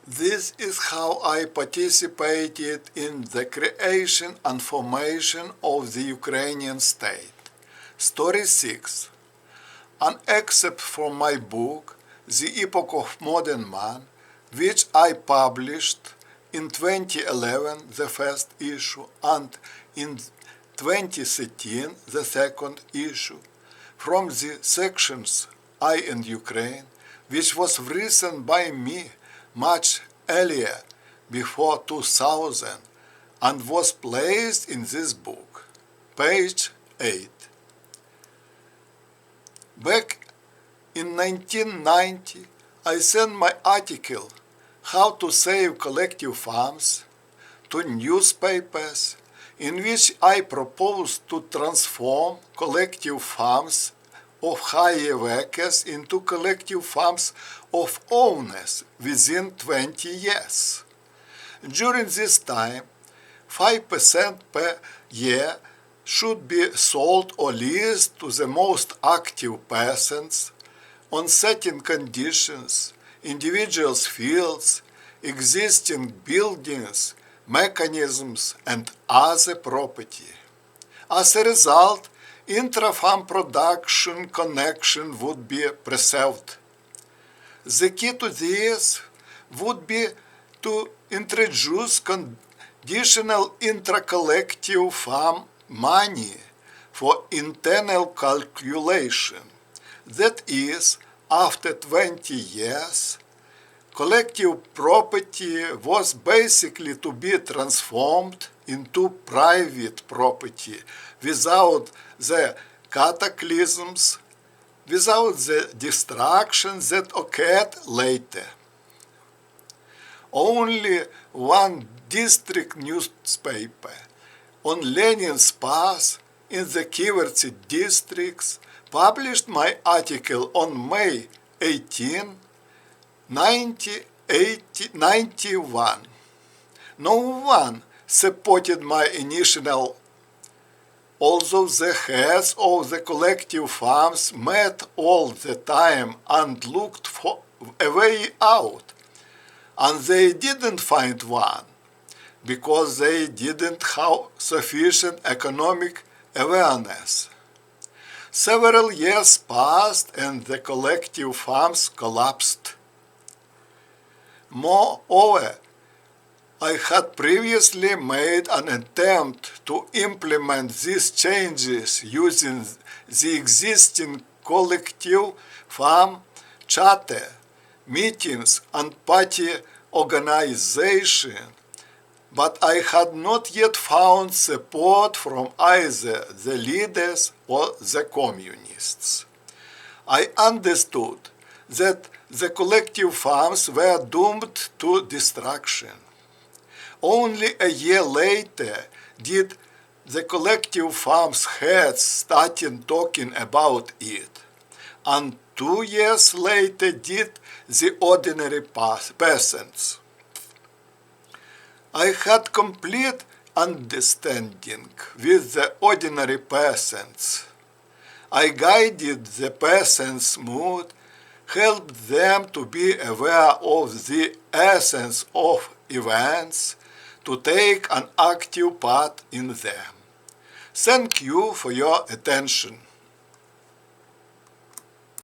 This is how I participated in the creation and formation of the Ukrainian state. Story 6. An excerpt from my book, The Epoch of Modern Man, which I published in 2011, the first issue, and in 2013, the second issue, from the sections I and Ukraine, which was written by me much earlier, before 2000, and was placed in this book. Page 8. Back in 1990, I sent my article, How to Save Collective Farms, to newspapers, in which I proposed to transform collective farms of hire workers into collective farms of owners within 20 years. During this time, 5% per year should be sold or leased to the most active persons on certain conditions, individuals' fields, existing buildings, mechanisms, and other property. As a result, intra-farm production connection would be preserved. The key to this would be to introduce conditional intra-collective farm money for internal calculation. That is, after 20 years, collective property was basically to be transformed into private property without the cataclysms, without the destruction that occurred later. Only one district newspaper on Leninsky Path in the Kivetsiv districts published my article on May 18, 1991. No one supported my initial, although the heads of the collective farms met all the time and looked for a way out, and they didn't find one, because they didn't have sufficient economic awareness. Several years passed and the collective farms collapsed. Moreover, I had previously made an attempt to implement these changes using the existing collective farm charter, meetings, and party organization, but I had not yet found support from either the leaders or the communists. I understood that the collective farms were doomed to destruction. Only a year later did the collective farms heads started talking about it, and 2 years later did the ordinary peasants. I had complete understanding with the ordinary peasants. I guided the peasants' mood, helped them to be aware of the essence of events, to take an active part in them. Thank you for your attention.